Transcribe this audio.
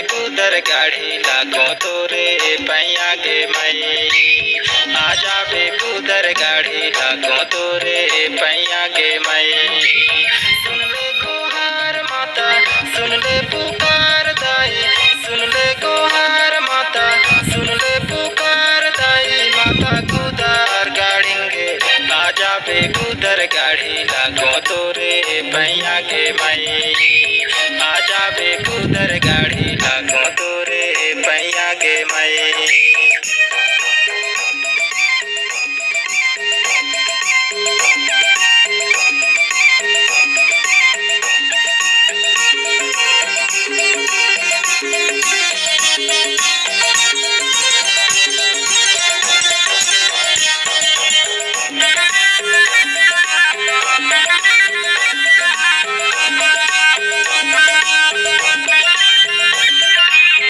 कुदर गाड़ी लागो तोरे पैया गे मई। आ जाबे कुदर गाड़ी लागो तोरे पैया गे मई। सुन ले गुहार माता सुन ले पुकार दाई, सुन ले गुहार माता सुन ले पुकार दाई। माता कुदर गाड़ेंगे आ जाबे कुदर गाड़ी लागो तोरे पैया गे मई। आ जाबे कुदर गाड़ी लागो तोरे पैया गे मई।